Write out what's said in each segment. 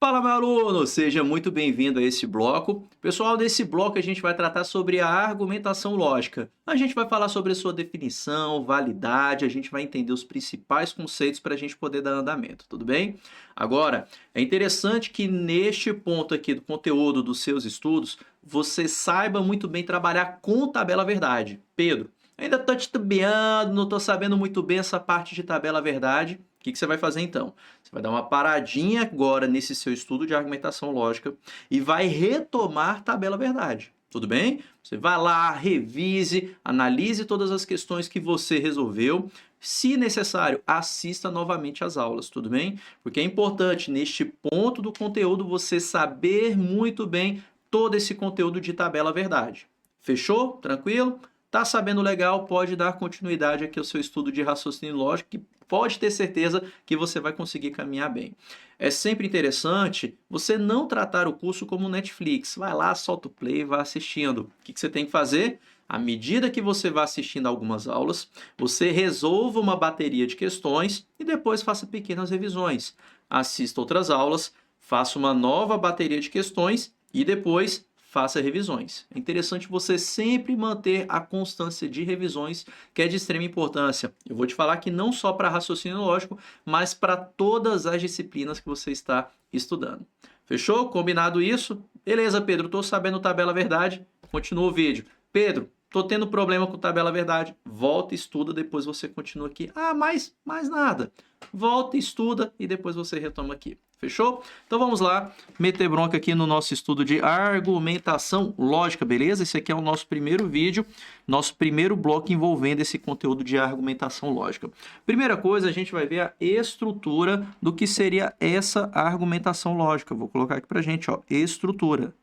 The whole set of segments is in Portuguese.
Fala, meu aluno! Seja muito bem-vindo a esse bloco. Pessoal, nesse bloco a gente vai tratar sobre a argumentação lógica. A gente vai falar sobre a sua definição, validade, a gente vai entender os principais conceitos para a gente poder dar andamento, tudo bem? Agora, é interessante que neste ponto aqui do conteúdo dos seus estudos, você saiba muito bem trabalhar com tabela verdade. Pedro, ainda estou titubeando, não estou sabendo muito bem essa parte de tabela verdade. O que você vai fazer então? Você vai dar uma paradinha agora nesse seu estudo de argumentação lógica e vai retomar tabela verdade. Tudo bem? Você vai lá, revise, analise todas as questões que você resolveu. Se necessário, assista novamente às aulas, tudo bem? Porque é importante neste ponto do conteúdo você saber muito bem todo esse conteúdo de tabela verdade. Fechou? Tranquilo? Tá sabendo legal? Pode dar continuidade aqui ao seu estudo de raciocínio lógico, que pode ter certeza que você vai conseguir caminhar bem. É sempre interessante você não tratar o curso como Netflix. Vai lá, solta o play, vai assistindo. O que você tem que fazer? À medida que você vai assistindo algumas aulas, você resolva uma bateria de questões e depois faça pequenas revisões. Assista outras aulas, faça uma nova bateria de questões e depois faça revisões. É interessante você sempre manter a constância de revisões, que é de extrema importância. Eu vou te falar que não só para raciocínio lógico, mas para todas as disciplinas que você está estudando. Fechou? Combinado isso? Beleza, Pedro, estou sabendo tabela verdade. Continua o vídeo. Pedro, estou tendo problema com tabela verdade. Volta e estuda, depois você continua aqui. Ah, mais nada. Volta, estuda e depois você retoma aqui. Fechou? Então vamos lá, meter bronca aqui no nosso estudo de argumentação lógica, beleza? Esse aqui é o nosso primeiro vídeo, nosso primeiro bloco envolvendo esse conteúdo de argumentação lógica. Primeira coisa, a gente vai ver a estrutura do que seria essa argumentação lógica. Vou colocar aqui pra gente, ó, estrutura.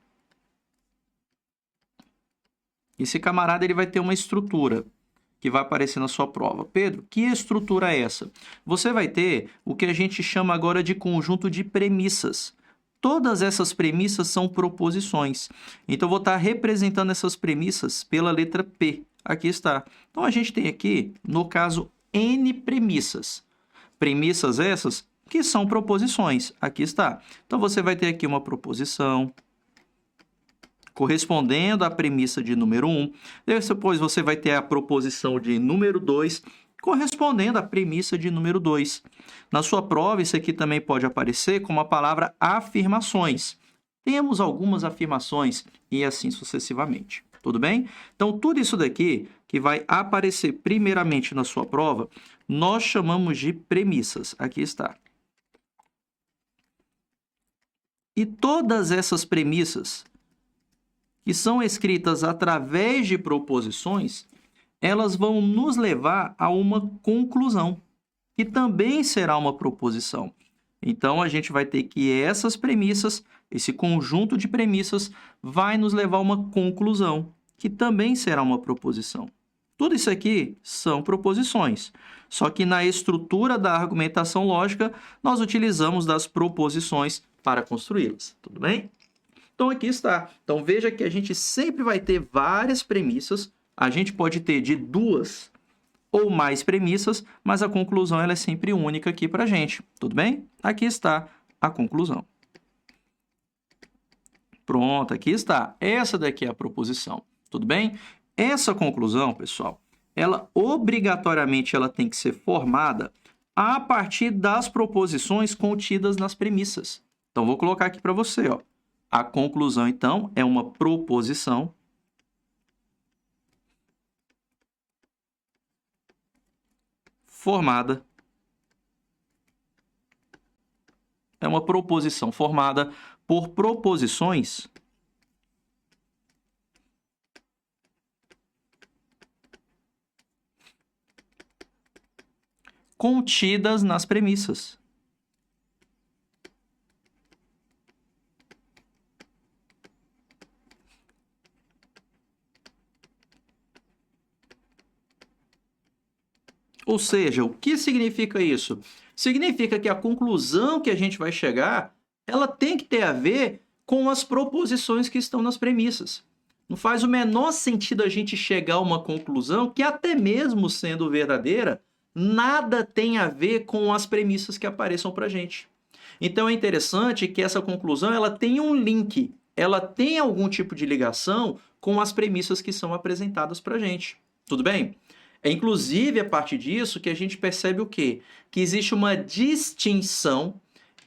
Esse camarada ele vai ter uma estrutura que vai aparecer na sua prova. Pedro, que estrutura é essa? Você vai ter o que a gente chama agora de conjunto de premissas. Todas essas premissas são proposições. Então, eu vou estar representando essas premissas pela letra P. Aqui está. Então, a gente tem aqui, no caso, N premissas. Premissas essas que são proposições. Aqui está. Então, você vai ter aqui uma proposição correspondendo à premissa de número 1. Depois você vai ter a proposição de número 2, correspondendo à premissa de número 2. Na sua prova, isso aqui também pode aparecer como a palavra afirmações. Temos algumas afirmações e assim sucessivamente. Tudo bem? Então, tudo isso daqui que vai aparecer primeiramente na sua prova, nós chamamos de premissas. Aqui está. E todas essas premissas que são escritas através de proposições, elas vão nos levar a uma conclusão, que também será uma proposição. Então, a gente vai ter que essas premissas, esse conjunto de premissas, vai nos levar a uma conclusão, que também será uma proposição. Tudo isso aqui são proposições, só que na estrutura da argumentação lógica, nós utilizamos das proposições para construí-las. Tudo bem? Então, aqui está. Então, veja que a gente sempre vai ter várias premissas. A gente pode ter de 2 ou mais premissas, mas a conclusão ela é sempre única aqui para a gente. Tudo bem? Aqui está a conclusão. Pronto, aqui está. Essa daqui é a proposição. Tudo bem? Essa conclusão, pessoal, ela obrigatoriamente ela tem que ser formada a partir das proposições contidas nas premissas. Então, vou colocar aqui para você, ó. A conclusão, então, é uma proposição formada. É uma proposição formada por proposições contidas nas premissas. Ou seja, o que significa isso? Significa que a conclusão que a gente vai chegar, ela tem que ter a ver com as proposições que estão nas premissas. Não faz o menor sentido a gente chegar a uma conclusão que, até mesmo sendo verdadeira, nada tem a ver com as premissas que apareçam para a gente. Então é interessante que essa conclusão ela tem um link, ela tem algum tipo de ligação com as premissas que são apresentadas para a gente. Tudo bem? É inclusive a partir disso que a gente percebe o quê? Que existe uma distinção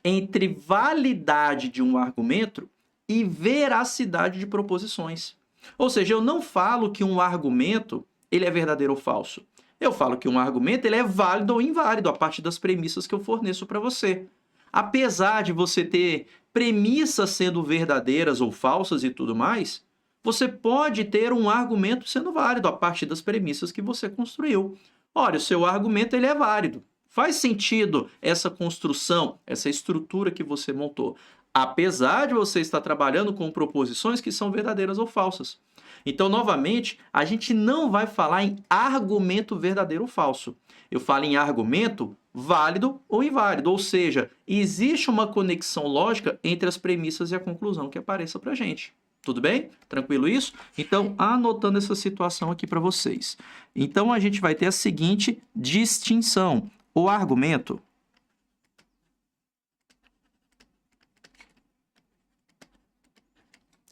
entre validade de um argumento e veracidade de proposições. Ou seja, eu não falo que um argumento ele é verdadeiro ou falso. Eu falo que um argumento ele é válido ou inválido a partir das premissas que eu forneço para você. Apesar de você ter premissas sendo verdadeiras ou falsas e tudo mais, você pode ter um argumento sendo válido a partir das premissas que você construiu. Olha, o seu argumento ele é válido. Faz sentido essa construção, essa estrutura que você montou, apesar de você estar trabalhando com proposições que são verdadeiras ou falsas. Então, novamente, a gente não vai falar em argumento verdadeiro ou falso. Eu falo em argumento válido ou inválido, ou seja, existe uma conexão lógica entre as premissas e a conclusão que apareça para a gente. Tudo bem? Tranquilo isso? Então, anotando essa situação aqui para vocês. Então, a gente vai ter a seguinte distinção. O argumento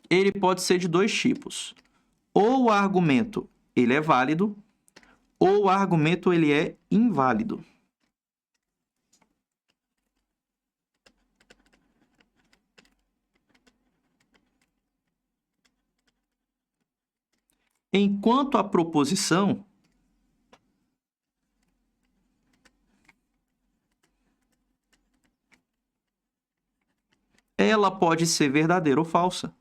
ele pode ser de dois tipos. Ou o argumento ele é válido, ou o argumento ele é inválido. Enquanto a proposição ela pode ser verdadeira ou falsa.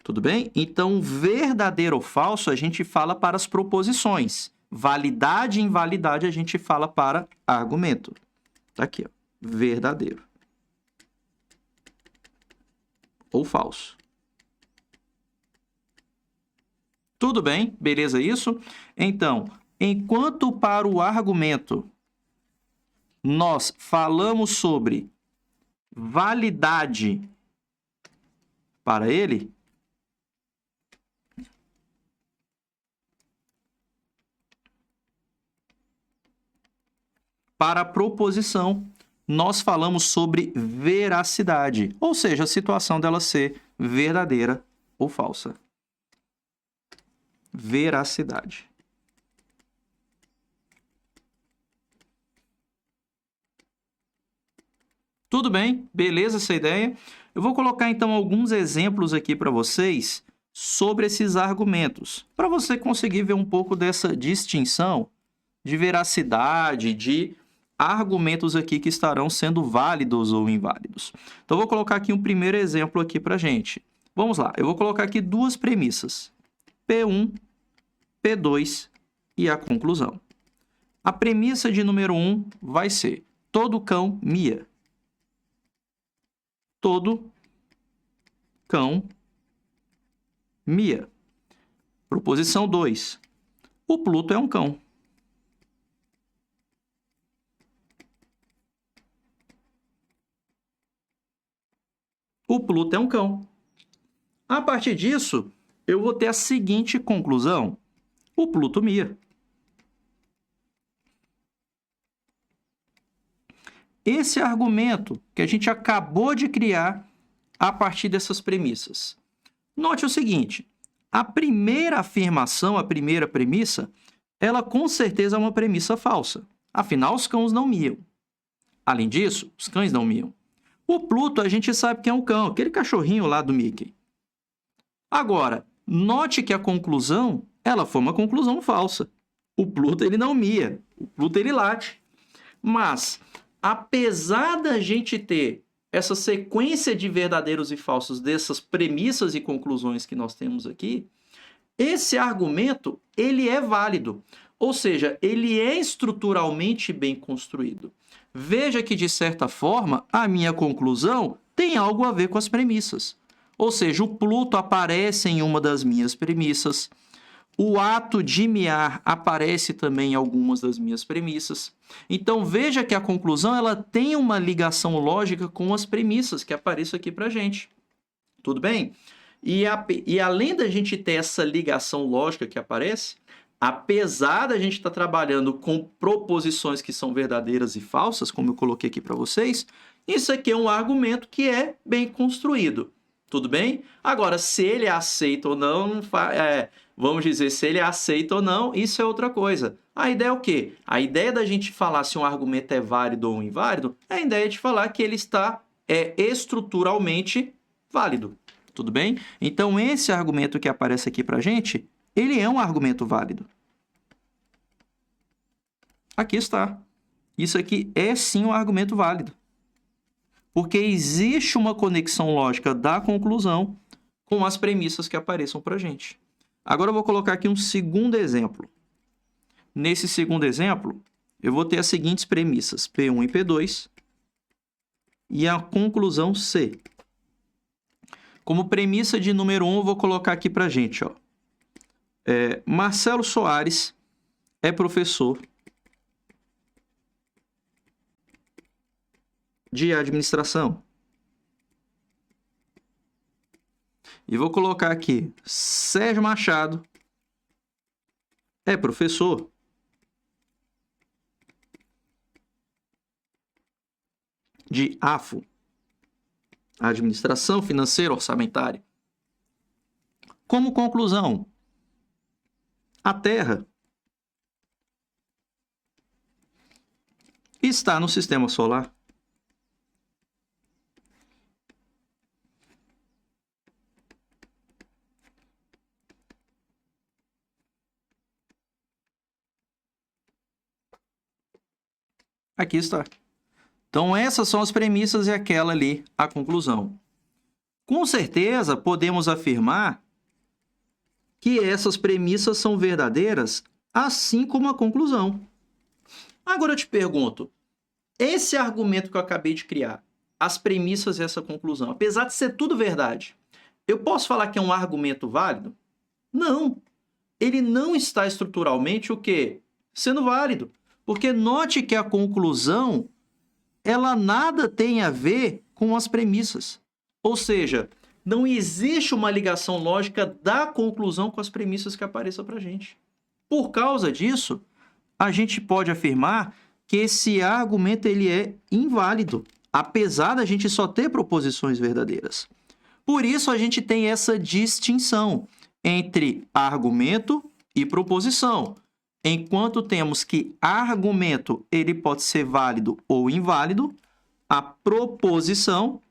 Tudo bem? Então, verdadeiro ou falso a gente fala para as proposições. Validade e invalidade a gente fala para argumento. Tá aqui, ó. Verdadeiro ou falso. Tudo bem? Beleza isso? Então, enquanto para o argumento nós falamos sobre validade para ele, para a proposição, nós falamos sobre veracidade, ou seja, a situação dela ser verdadeira ou falsa. Veracidade. Tudo bem? Beleza essa ideia? Eu vou colocar então alguns exemplos aqui para vocês sobre esses argumentos, para você conseguir ver um pouco dessa distinção de veracidade, de argumentos aqui que estarão sendo válidos ou inválidos. Então, eu vou colocar aqui um primeiro exemplo aqui para a gente. Vamos lá, eu vou colocar aqui duas premissas, P1, P2 e a conclusão. A premissa de número 1 vai ser: todo cão mia. Todo cão mia. Proposição 2. O Pluto é um cão. O Pluto é um cão. A partir disso, eu vou ter a seguinte conclusão: o Pluto mia. Esse argumento que a gente acabou de criar a partir dessas premissas. Note o seguinte: a primeira afirmação, a primeira premissa, ela com certeza é uma premissa falsa. Afinal, os cães não miam. Além disso, os cães não miam. O Pluto, a gente sabe que é um cão, aquele cachorrinho lá do Mickey. Agora, note que a conclusão, ela foi uma conclusão falsa. O Pluto, ele não mia. O Pluto, ele late. Mas, apesar da gente ter essa sequência de verdadeiros e falsos dessas premissas e conclusões que nós temos aqui, esse argumento, ele é válido. Ou seja, ele é estruturalmente bem construído. Veja que, de certa forma, a minha conclusão tem algo a ver com as premissas. Ou seja, o Pluto aparece em uma das minhas premissas. O ato de miar aparece também em algumas das minhas premissas. Então, veja que a conclusão ela tem uma ligação lógica com as premissas que aparecem aqui para a gente. Tudo bem? E além da gente ter essa ligação lógica que aparece, apesar da gente estar trabalhando com proposições que são verdadeiras e falsas, como eu coloquei aqui para vocês, isso aqui é um argumento que é bem construído. Tudo bem? Agora, se ele aceita ou não, vamos dizer, se ele aceita ou não, isso é outra coisa. A ideia é o quê? A ideia da gente falar se um argumento é válido ou inválido é a ideia de falar que ele está estruturalmente válido. Tudo bem? Então, esse argumento que aparece aqui para a gente, ele é um argumento válido. Aqui está. Isso aqui é sim um argumento válido. Porque existe uma conexão lógica da conclusão com as premissas que apareçam para a gente. Agora eu vou colocar aqui um segundo exemplo. Nesse segundo exemplo, eu vou ter as seguintes premissas, P1 e P2, e a conclusão C. Como premissa de número 1, eu vou colocar aqui para a gente, ó. Marcelo Soares é professor de administração. E vou colocar aqui, Sérgio Machado é professor de AFO, Administração Financeira Orçamentária. Como conclusão, a Terra está no sistema solar. Aqui está. Então, essas são as premissas e aquela ali, a conclusão. Com certeza, podemos afirmar que essas premissas são verdadeiras, assim como a conclusão. Agora eu te pergunto, esse argumento que eu acabei de criar, as premissas e essa conclusão, apesar de ser tudo verdade, eu posso falar que é um argumento válido? Não. Ele não está estruturalmente o quê? Sendo válido. Porque note que a conclusão, ela nada tem a ver com as premissas. Ou seja, não existe uma ligação lógica da conclusão com as premissas que apareçam para a gente. Por causa disso, a gente pode afirmar que esse argumento ele é inválido, apesar da gente só ter proposições verdadeiras. Por isso, a gente tem essa distinção entre argumento e proposição. Enquanto temos que argumento ele pode ser válido ou inválido, a proposição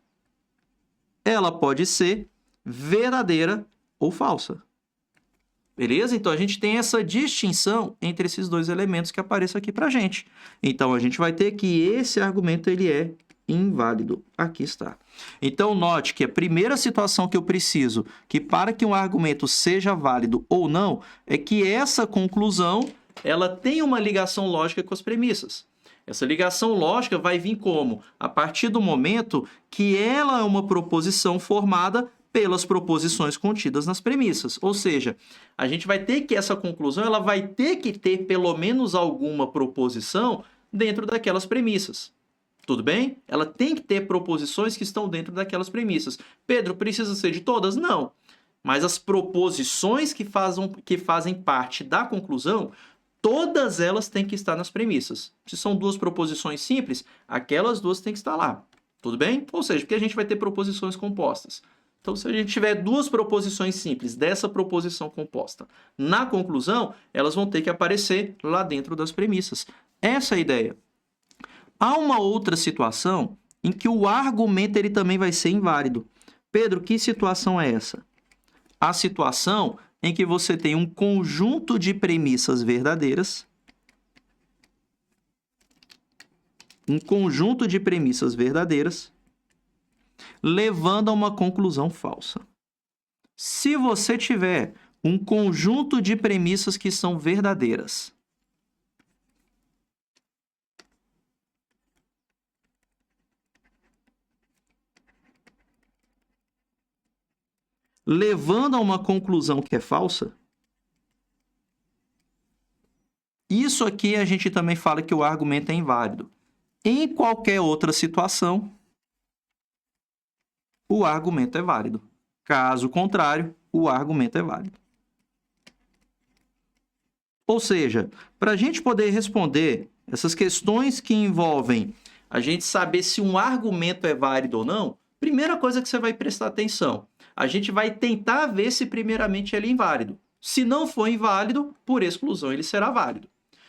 ela pode ser verdadeira ou falsa. Beleza? Então, a gente tem essa distinção entre esses dois elementos que aparecem aqui para a gente. Então, a gente vai ter que esse argumento ele é inválido. Aqui está. Então, note que a primeira situação que eu preciso, que para que um argumento seja válido ou não, é que essa conclusão ela tem uma ligação lógica com as premissas. Essa ligação lógica vai vir como? A partir do momento que ela é uma proposição formada pelas proposições contidas nas premissas. Ou seja, a gente vai ter que essa conclusão ela vai ter que ter pelo menos alguma proposição dentro daquelas premissas. Tudo bem? Ela tem que ter proposições que estão dentro daquelas premissas. Pedro, precisa ser de todas? Não. Mas as proposições que fazem parte da conclusão, todas elas têm que estar nas premissas. Se são duas proposições simples, aquelas duas têm que estar lá. Tudo bem? Ou seja, porque a gente vai ter proposições compostas. Então, se a gente tiver duas proposições simples dessa proposição composta na conclusão, elas vão ter que aparecer lá dentro das premissas. Essa é a ideia. Há uma outra situação em que o argumento ele também vai ser inválido. Pedro, que situação é essa? A situação em que você tem um conjunto de premissas verdadeiras, levando a uma conclusão falsa. Se você tiver um conjunto de premissas que são verdadeiras, levando a uma conclusão que é falsa, isso aqui a gente também fala que o argumento é inválido. Em qualquer outra situação, o argumento é válido. Caso contrário, o argumento é válido. Ou seja, para a gente poder responder essas questões que envolvem a gente saber se um argumento é válido ou não, primeira coisa que você vai prestar atenção, a gente vai tentar ver se primeiramente ele é inválido. Se não for inválido, por exclusão ele será válido.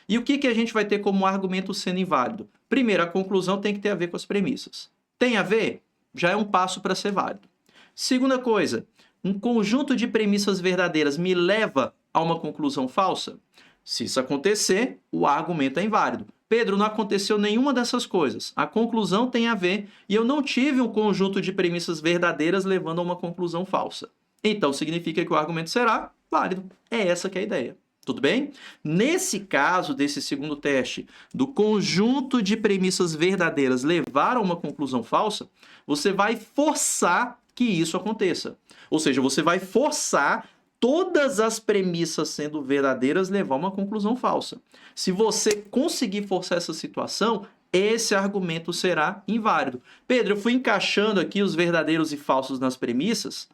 E o que a gente vai ter como argumento sendo inválido? Primeiro, a conclusão tem que ter a ver com as premissas. Tem a ver? Já é um passo para ser válido. Segunda coisa, um conjunto de premissas verdadeiras me leva a uma conclusão falsa? Se isso acontecer, o argumento é inválido. Pedro, não aconteceu nenhuma dessas coisas. A conclusão tem a ver e eu não tive um conjunto de premissas verdadeiras levando a uma conclusão falsa. Então, significa que o argumento será válido. É essa que é a ideia. Tudo bem? Nesse caso desse segundo teste, do conjunto de premissas verdadeiras levar a uma conclusão falsa, você vai forçar que isso aconteça. Ou seja, você vai forçar todas as premissas sendo verdadeiras levar a uma conclusão falsa. Se você conseguir forçar essa situação, esse argumento será inválido. Pedro, eu fui encaixando aqui os verdadeiros e falsos nas premissas,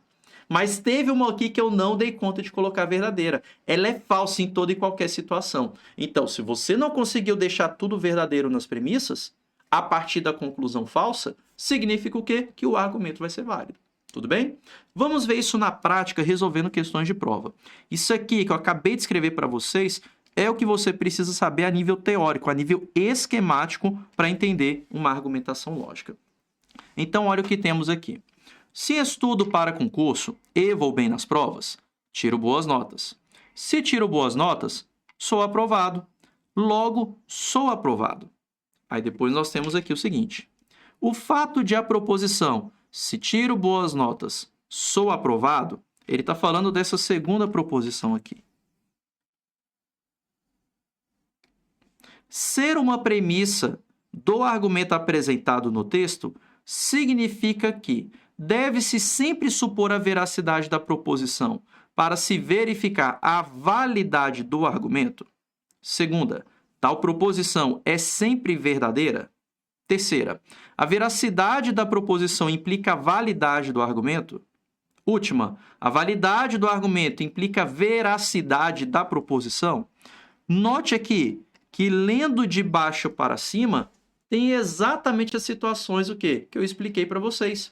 mas teve uma aqui que eu não dei conta de colocar verdadeira. Ela é falsa em toda e qualquer situação. Então, se você não conseguiu deixar tudo verdadeiro nas premissas, a partir da conclusão falsa, significa o quê? Que o argumento vai ser válido. Tudo bem? Vamos ver isso na prática resolvendo questões de prova. Isso aqui que eu acabei de escrever para vocês é o que você precisa saber a nível teórico, a nível esquemático, para entender uma argumentação lógica. Então, olha o que temos aqui. Se estudo para concurso e vou bem nas provas, tiro boas notas. Se tiro boas notas, sou aprovado. Logo, sou aprovado. Aí depois nós temos aqui o seguinte. O fato de a proposição, se tiro boas notas, sou aprovado, ele está falando dessa segunda proposição aqui. Ser uma premissa do argumento apresentado no texto significa que deve-se sempre supor a veracidade da proposição para se verificar a validade do argumento. Segunda, tal proposição é sempre verdadeira. Terceira, a veracidade da proposição implica a validade do argumento. Última, a validade do argumento implica a veracidade da proposição. Note aqui que lendo de baixo para cima tem exatamente as situações o quê? Que eu expliquei para vocês.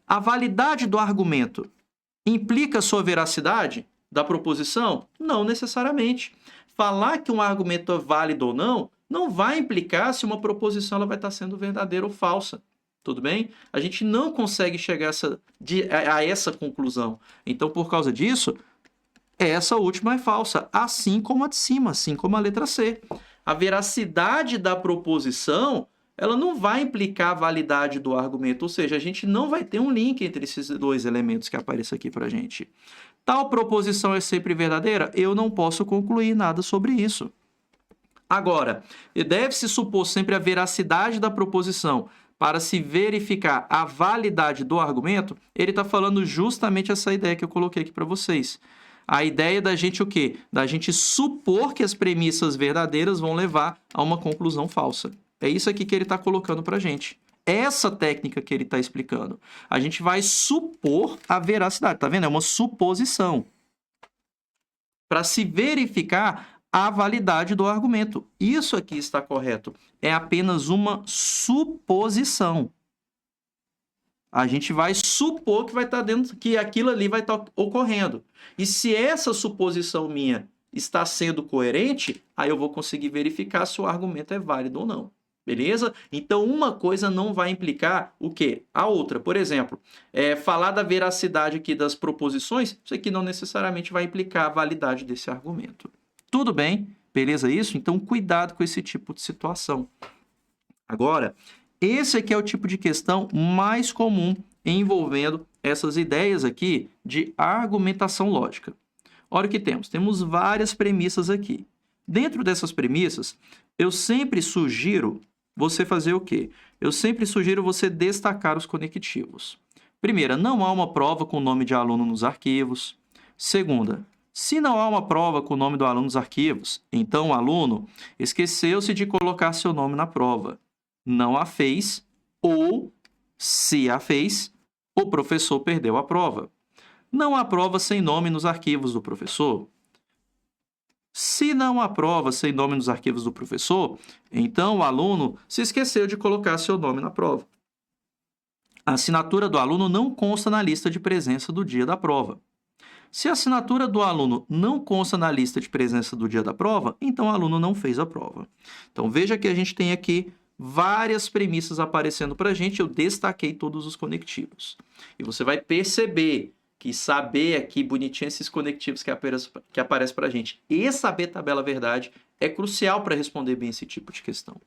A validade do argumento implica sua veracidade da proposição? Não necessariamente. Falar que um argumento é válido ou não, não vai implicar se uma proposição ela vai estar sendo verdadeira ou falsa. Tudo bem? A gente não consegue chegar a essa conclusão. Então, por causa disso, essa última é falsa, assim como a de cima, assim como a letra C. A veracidade da proposição ela não vai implicar a validade do argumento, ou seja, a gente não vai ter um link entre esses dois elementos que aparecem aqui para a gente. Tal proposição é sempre verdadeira? Eu não posso concluir nada sobre isso. Agora, deve-se supor sempre a veracidade da proposição para se verificar a validade do argumento. Ele está falando justamente essa ideia que eu coloquei aqui para vocês. A ideia da gente o quê? Da gente supor que as premissas verdadeiras vão levar a uma conclusão falsa. É isso aqui que ele está colocando para a gente. Essa técnica que ele está explicando. A gente vai supor a veracidade. Tá vendo? É uma suposição. Para se verificar a validade do argumento. Isso aqui está correto. É apenas uma suposição. A gente vai supor que vai estar dentro, que aquilo ali vai estar ocorrendo. E se essa suposição minha está sendo coerente, aí eu vou conseguir verificar se o argumento é válido ou não. Beleza? Então, uma coisa não vai implicar o quê? A outra. Por exemplo, falar da veracidade aqui das proposições, isso aqui não necessariamente vai implicar a validade desse argumento. Tudo bem? Beleza isso? Então, cuidado com esse tipo de situação. Agora, esse aqui é o tipo de questão mais comum envolvendo essas ideias aqui de argumentação lógica. Olha o que temos. Temos várias premissas aqui. Dentro dessas premissas, eu sempre sugiro você fazer o quê? Eu sempre sugiro você destacar os conectivos. Primeira, não há uma prova com o nome de aluno nos arquivos. Segunda, se não há uma prova com o nome do aluno nos arquivos, então o aluno esqueceu-se de colocar seu nome na prova. Não a fez, ou, se a fez, o professor perdeu a prova. Não há prova sem nome nos arquivos do professor. Se não há prova sem nome nos arquivos do professor, então o aluno se esqueceu de colocar seu nome na prova. A assinatura do aluno não consta na lista de presença do dia da prova. Se a assinatura do aluno não consta na lista de presença do dia da prova, então o aluno não fez a prova. Então, veja que a gente tem aqui várias premissas aparecendo para a gente. Eu destaquei todos os conectivos. E você vai perceber que saber aqui bonitinho esses conectivos que aparecem para a gente e saber tabela verdade é crucial para responder bem esse tipo de questão.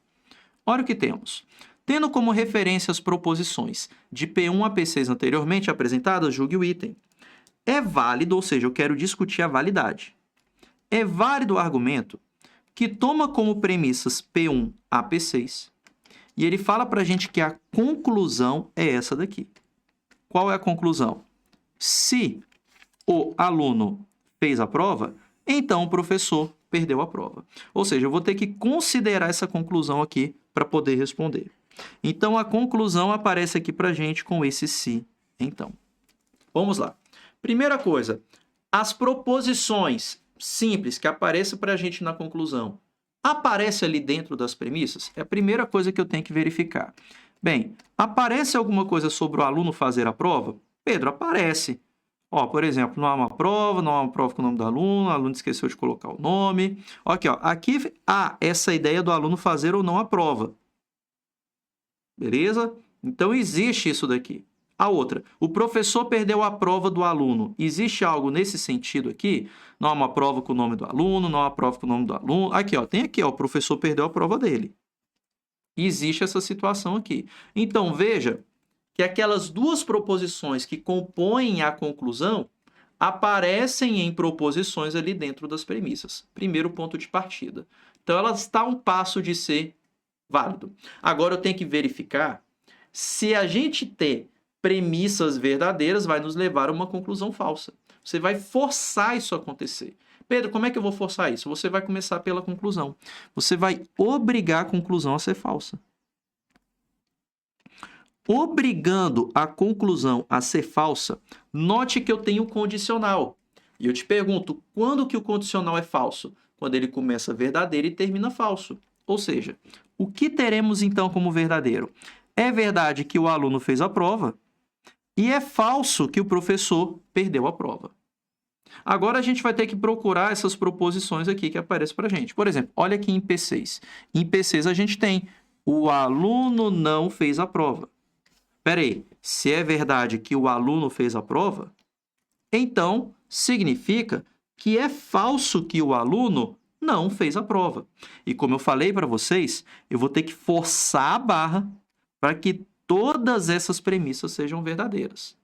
Olha o que temos. Tendo como referência as proposições de P1 a P6 anteriormente apresentadas, julgue o item. É válido, ou seja, eu quero discutir a validade. É válido o argumento que toma como premissas P1 a P6 e ele fala para a gente que a conclusão é essa daqui. Qual é a conclusão? Se o aluno fez a prova, então o professor perdeu a prova. Ou seja, eu vou ter que considerar essa conclusão aqui para poder responder. Então, a conclusão aparece aqui para a gente com esse se, então. Vamos lá. Primeira coisa, as proposições simples que aparecem para a gente na conclusão, aparece ali dentro das premissas? É a primeira coisa que eu tenho que verificar. Bem, aparece alguma coisa sobre o aluno fazer a prova? Pedro, aparece. Ó, por exemplo, não há uma prova com o nome do aluno, o aluno esqueceu de colocar o nome. Aqui, ó, aqui há essa ideia do aluno fazer ou não a prova. Beleza? Então, existe isso daqui. A outra, o professor perdeu a prova do aluno. Existe algo nesse sentido aqui? Não há uma prova com o nome do aluno, não há prova com o nome do aluno. Aqui, ó, tem aqui, ó, o professor perdeu a prova dele. Existe essa situação aqui. Então, veja que aquelas duas proposições que compõem a conclusão aparecem em proposições ali dentro das premissas. Primeiro ponto de partida. Então, ela está a um passo de ser válido. Agora, eu tenho que verificar se a gente ter premissas verdadeiras vai nos levar a uma conclusão falsa. Você vai forçar isso a acontecer. Pedro, como é que eu vou forçar isso? Você vai começar pela conclusão. Você vai obrigar a conclusão a ser falsa. Obrigando a conclusão a ser falsa, note que eu tenho condicional. E eu te pergunto, quando que o condicional é falso? Quando ele começa verdadeiro e termina falso. Ou seja, o que teremos então como verdadeiro? É verdade que o aluno fez a prova e é falso que o professor perdeu a prova. Agora a gente vai ter que procurar essas proposições aqui que aparecem para a gente. Por exemplo, olha aqui em P6. Em P6 a gente tem o aluno não fez a prova. Espera aí, se é verdade que o aluno fez a prova, então significa que é falso que o aluno não fez a prova. E como eu falei para vocês, eu vou ter que forçar a barra para que todas essas premissas sejam verdadeiras.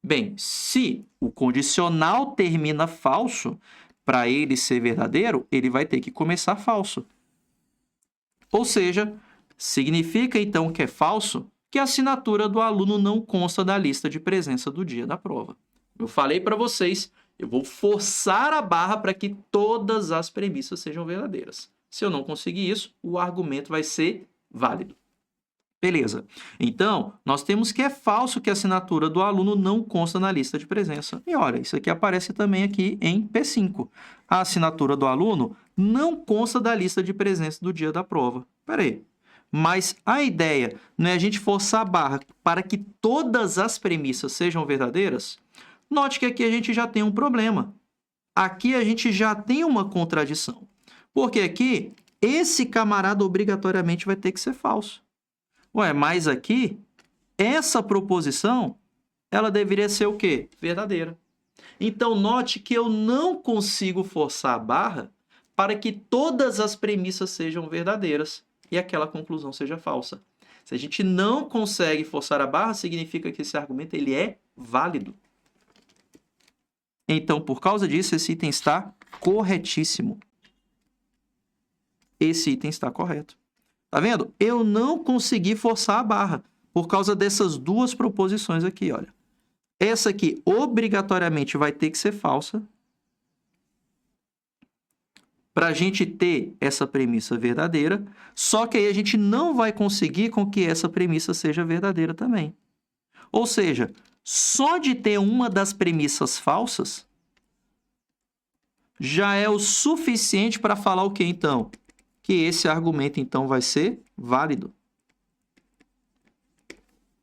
Bem, se o condicional termina falso, para ele ser verdadeiro, ele vai ter que começar falso. Ou seja, significa então que é falso que a assinatura do aluno não consta da lista de presença do dia da prova. Eu falei para vocês, eu vou forçar a barra para que todas as premissas sejam verdadeiras. Se eu não conseguir isso, o argumento vai ser válido. Beleza. Então, nós temos que é falso que a assinatura do aluno não consta na lista de presença. E olha, isso aqui aparece também aqui em P5. A assinatura do aluno não consta da lista de presença do dia da prova. Espera aí. Mas a ideia não é a gente forçar a barra para que todas as premissas sejam verdadeiras? Note que aqui a gente já tem um problema. Aqui a gente já tem uma contradição. Porque aqui, esse camarada obrigatoriamente vai ter que ser falso. Ué, mas aqui, essa proposição, ela deveria ser o quê? Verdadeira. Então, note que eu não consigo forçar a barra para que todas as premissas sejam verdadeiras e aquela conclusão seja falsa. Se a gente não consegue forçar a barra, significa que esse argumento ele é válido. Então, por causa disso, esse item está corretíssimo. Esse item está correto. Tá vendo? Eu não consegui forçar a barra por causa dessas duas proposições aqui, olha. Essa aqui obrigatoriamente vai ter que ser falsa para a gente ter essa premissa verdadeira, só que aí a gente não vai conseguir com que essa premissa seja verdadeira também. Ou seja, só de ter uma das premissas falsas já é o suficiente para falar o quê, então? Que esse argumento, então, vai ser válido.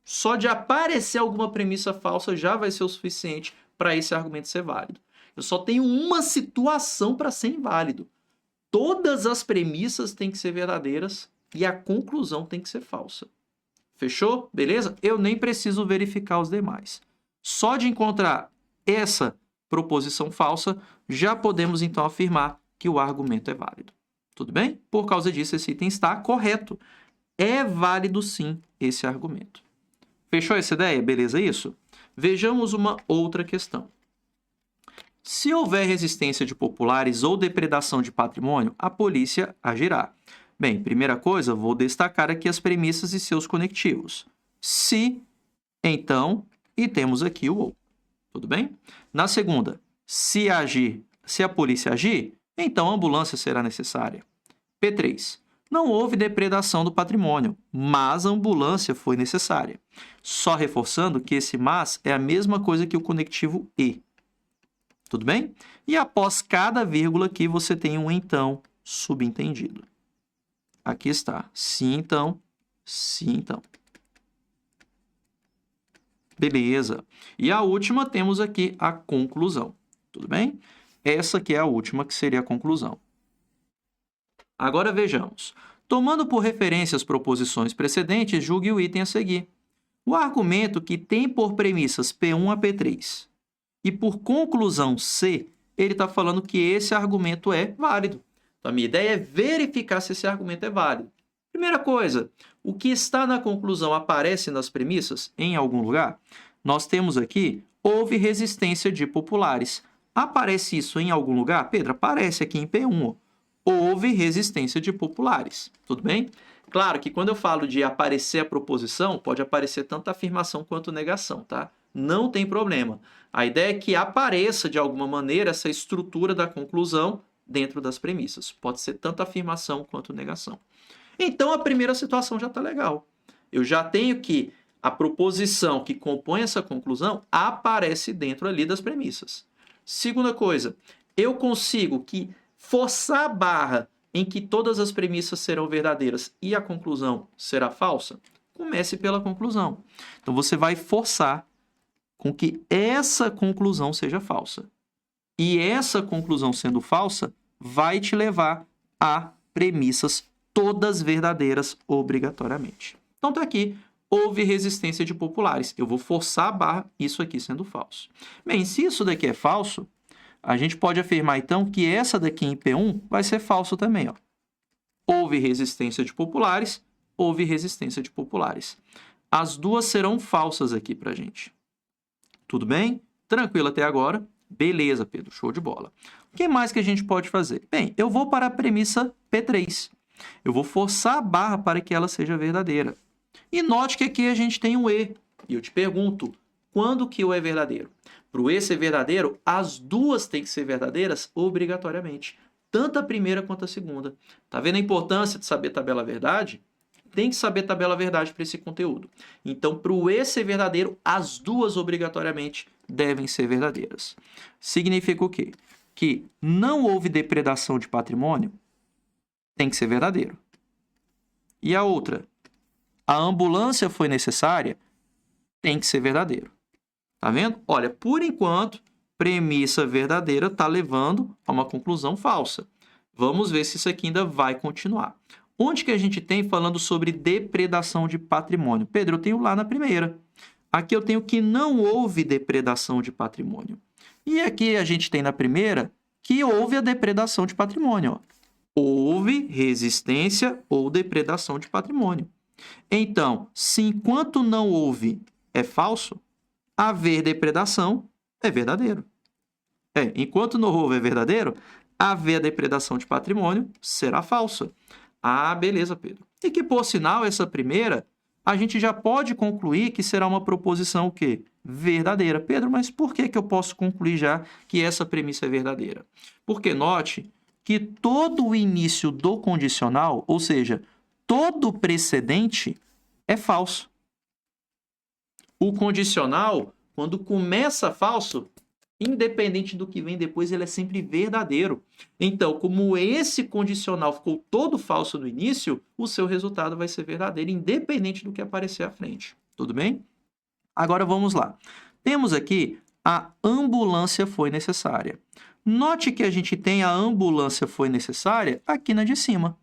Só de aparecer alguma premissa falsa já vai ser o suficiente para esse argumento ser válido. Eu só tenho uma situação para ser inválido. Todas as premissas têm que ser verdadeiras e a conclusão tem que ser falsa. Fechou? Beleza? Eu nem preciso verificar os demais. Só de encontrar essa proposição falsa, já podemos então afirmar que o argumento é válido. Tudo bem? Por causa disso, esse item está correto. É válido sim esse argumento. Fechou essa ideia? Beleza isso? Vejamos uma outra questão. Se houver resistência de populares ou depredação de patrimônio, a polícia agirá. Bem, primeira coisa, vou destacar aqui as premissas e seus conectivos. Se, então, e temos aqui o ou. Tudo bem? Na segunda, se a polícia agir, então a ambulância será necessária. P3. Não houve depredação do patrimônio, mas a ambulância foi necessária. Só reforçando que esse mas é a mesma coisa que o conectivo e. Tudo bem? E após cada vírgula aqui, você tem um então subentendido. Aqui está. Se então, se então. Beleza. E a última, temos aqui a conclusão. Tudo bem? Essa aqui é a última, que seria a conclusão. Agora vejamos. Tomando por referência as proposições precedentes, julgue o item a seguir. O argumento que tem por premissas P1 a P3 e por conclusão C, ele está falando que esse argumento é válido. Então, a minha ideia é verificar se esse argumento é válido. Primeira coisa, o que está na conclusão aparece nas premissas em algum lugar? Nós temos aqui, houve resistência de populares. Aparece isso em algum lugar? Pedro, aparece aqui em P1. Houve resistência de populares. Tudo bem? Claro que quando eu falo de aparecer a proposição, pode aparecer tanto afirmação quanto negação, tá? Não tem problema. A ideia é que apareça de alguma maneira essa estrutura da conclusão dentro das premissas. Pode ser tanto afirmação quanto negação. Então, a primeira situação já está legal. Eu já tenho que a proposição que compõe essa conclusão aparece dentro ali das premissas. Segunda coisa, eu consigo que forçar a barra em que todas as premissas serão verdadeiras e a conclusão será falsa? Comece pela conclusão. Então, você vai forçar com que essa conclusão seja falsa. E essa conclusão sendo falsa, vai te levar a premissas todas verdadeiras obrigatoriamente. Então, está aqui, houve resistência de populares. Eu vou forçar a barra, isso aqui sendo falso. Bem, se isso daqui é falso, a gente pode afirmar, então, que essa daqui em P1 vai ser falso também. Ó. Houve resistência de populares, houve resistência de populares. As duas serão falsas aqui para a gente. Tudo bem? Tranquilo até agora? Beleza, Pedro. Show de bola. O que mais que a gente pode fazer? Bem, eu vou para a premissa P3. Eu vou forçar a barra para que ela seja verdadeira. E note que aqui a gente tem um E. E eu te pergunto, quando que o é verdadeiro? Para o E ser verdadeiro, as duas têm que ser verdadeiras obrigatoriamente. Tanto a primeira quanto a segunda. Tá vendo a importância de saber tabela verdade? Tem que saber tabela verdade para esse conteúdo. Então, para o E ser verdadeiro, as duas obrigatoriamente devem ser verdadeiras. Significa o quê? Que não houve depredação de patrimônio, tem que ser verdadeiro. E a outra, a ambulância foi necessária, tem que ser verdadeiro. Tá vendo? Olha, por enquanto, premissa verdadeira está levando a uma conclusão falsa. Vamos ver se isso aqui ainda vai continuar. Onde que a gente tem falando sobre depredação de patrimônio? Pedro, eu tenho lá na primeira. Aqui eu tenho que não houve depredação de patrimônio. E aqui a gente tem na primeira que houve a depredação de patrimônio. Ó. Houve resistência ou depredação de patrimônio. Então, se enquanto não houve é falso, haver depredação é verdadeiro. Enquanto não houve é verdadeiro, haver a depredação de patrimônio será falsa. Ah, beleza, Pedro. E que, por sinal, essa primeira, a gente já pode concluir que será uma proposição o quê? Verdadeira. Pedro, mas por que eu posso concluir já que essa premissa é verdadeira? Porque note que todo o início do condicional, ou seja, todo o precedente, é falso. O condicional, quando começa falso, Independente do que vem depois, ele é sempre verdadeiro. Então, como esse condicional ficou todo falso no início, o seu resultado vai ser verdadeiro, independente do que aparecer à frente. Tudo bem? Agora vamos lá. Temos aqui a ambulância foi necessária. Note que a gente tem a ambulância foi necessária aqui na de cima.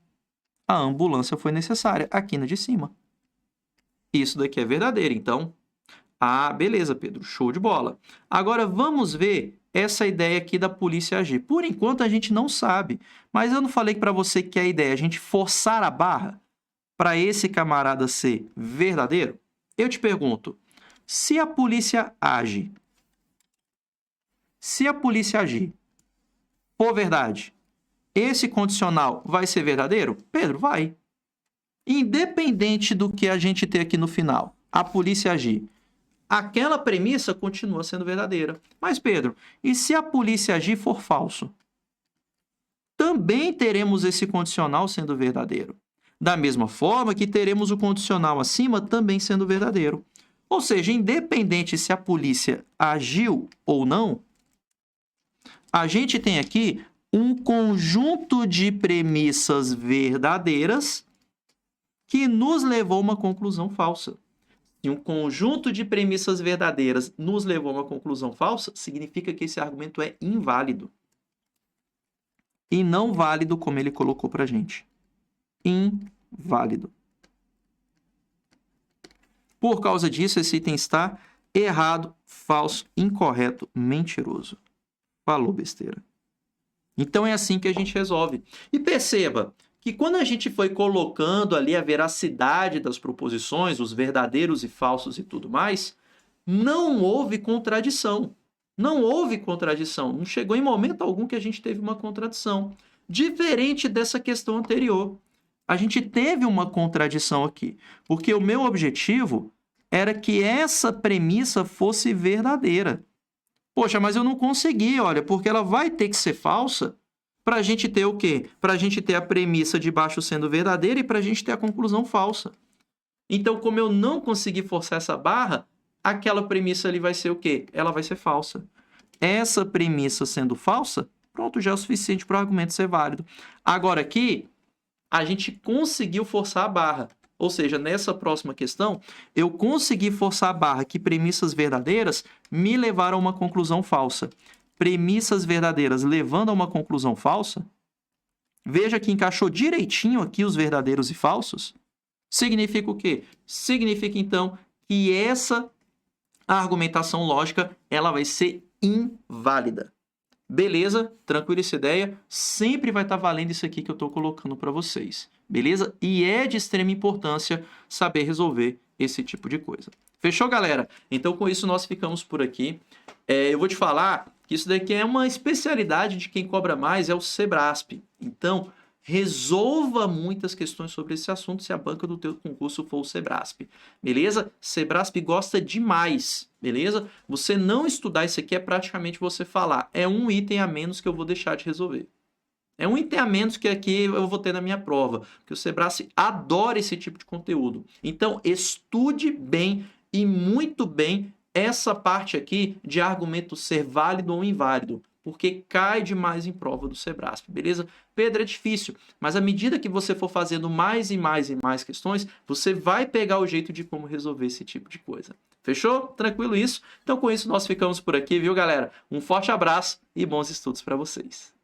A ambulância foi necessária aqui na de cima. Isso daqui é verdadeiro, então... Ah, beleza, Pedro. Show de bola. Agora, vamos ver essa ideia aqui da polícia agir. Por enquanto, a gente não sabe. Mas eu não falei para você que a ideia é a gente forçar a barra para esse camarada ser verdadeiro? Eu te pergunto, se a polícia agir for verdade, esse condicional vai ser verdadeiro? Pedro, vai. Independente do que a gente ter aqui no final, a polícia agir, aquela premissa continua sendo verdadeira. Mas, Pedro, e se a polícia agir for falso? Também teremos esse condicional sendo verdadeiro. Da mesma forma que teremos o condicional acima também sendo verdadeiro. Ou seja, independente se a polícia agiu ou não, a gente tem aqui um conjunto de premissas verdadeiras que nos levou a uma conclusão falsa. Se um conjunto de premissas verdadeiras nos levou a uma conclusão falsa, significa que esse argumento é inválido. E não válido como ele colocou para a gente. Inválido. Por causa disso, esse item está errado, falso, incorreto, mentiroso. Falou besteira. Então é assim que a gente resolve. E perceba que quando a gente foi colocando ali a veracidade das proposições, os verdadeiros e falsos e tudo mais, não houve contradição. Não houve contradição. Não chegou em momento algum que a gente teve uma contradição. Diferente dessa questão anterior. A gente teve uma contradição aqui, porque o meu objetivo era que essa premissa fosse verdadeira. Poxa, mas eu não consegui, olha, porque ela vai ter que ser falsa para a gente ter o quê? Para a gente ter a premissa de baixo sendo verdadeira e para a gente ter a conclusão falsa. Então, como eu não consegui forçar essa barra, aquela premissa ali vai ser o quê? Ela vai ser falsa. Essa premissa sendo falsa, pronto, já é o suficiente para o argumento ser válido. Agora aqui, a gente conseguiu forçar a barra. Ou seja, nessa próxima questão, eu consegui forçar a barra que premissas verdadeiras me levaram a uma conclusão falsa. Premissas verdadeiras levando a uma conclusão falsa, veja que encaixou direitinho aqui os verdadeiros e falsos. Significa o quê? Significa, então, que essa argumentação lógica ela vai ser inválida. Beleza? Tranquila essa ideia? Sempre vai estar valendo isso aqui que eu estou colocando para vocês. Beleza? E é de extrema importância saber resolver esse tipo de coisa. Fechou, galera? Então, com isso, nós ficamos por aqui. Eu vou te falar que isso daqui é uma especialidade de quem cobra mais, é o Sebrasp. Então, resolva muitas questões sobre esse assunto se a banca do teu concurso for o Sebrasp. Beleza? Sebrasp gosta demais. Beleza? Você não estudar isso aqui é praticamente você falar. É um item a menos que eu vou deixar de resolver. É um item a menos que aqui eu vou ter na minha prova. Porque o Sebrasp adora esse tipo de conteúdo. Então, estude bem e muito bem essa parte aqui de argumento ser válido ou inválido, porque cai demais em prova do Sebrasp, beleza? Pedro, é difícil, mas à medida que você for fazendo mais e mais e mais questões, você vai pegar o jeito de como resolver esse tipo de coisa. Fechou? Tranquilo isso? Então com isso nós ficamos por aqui, viu, galera? Um forte abraço e bons estudos para vocês.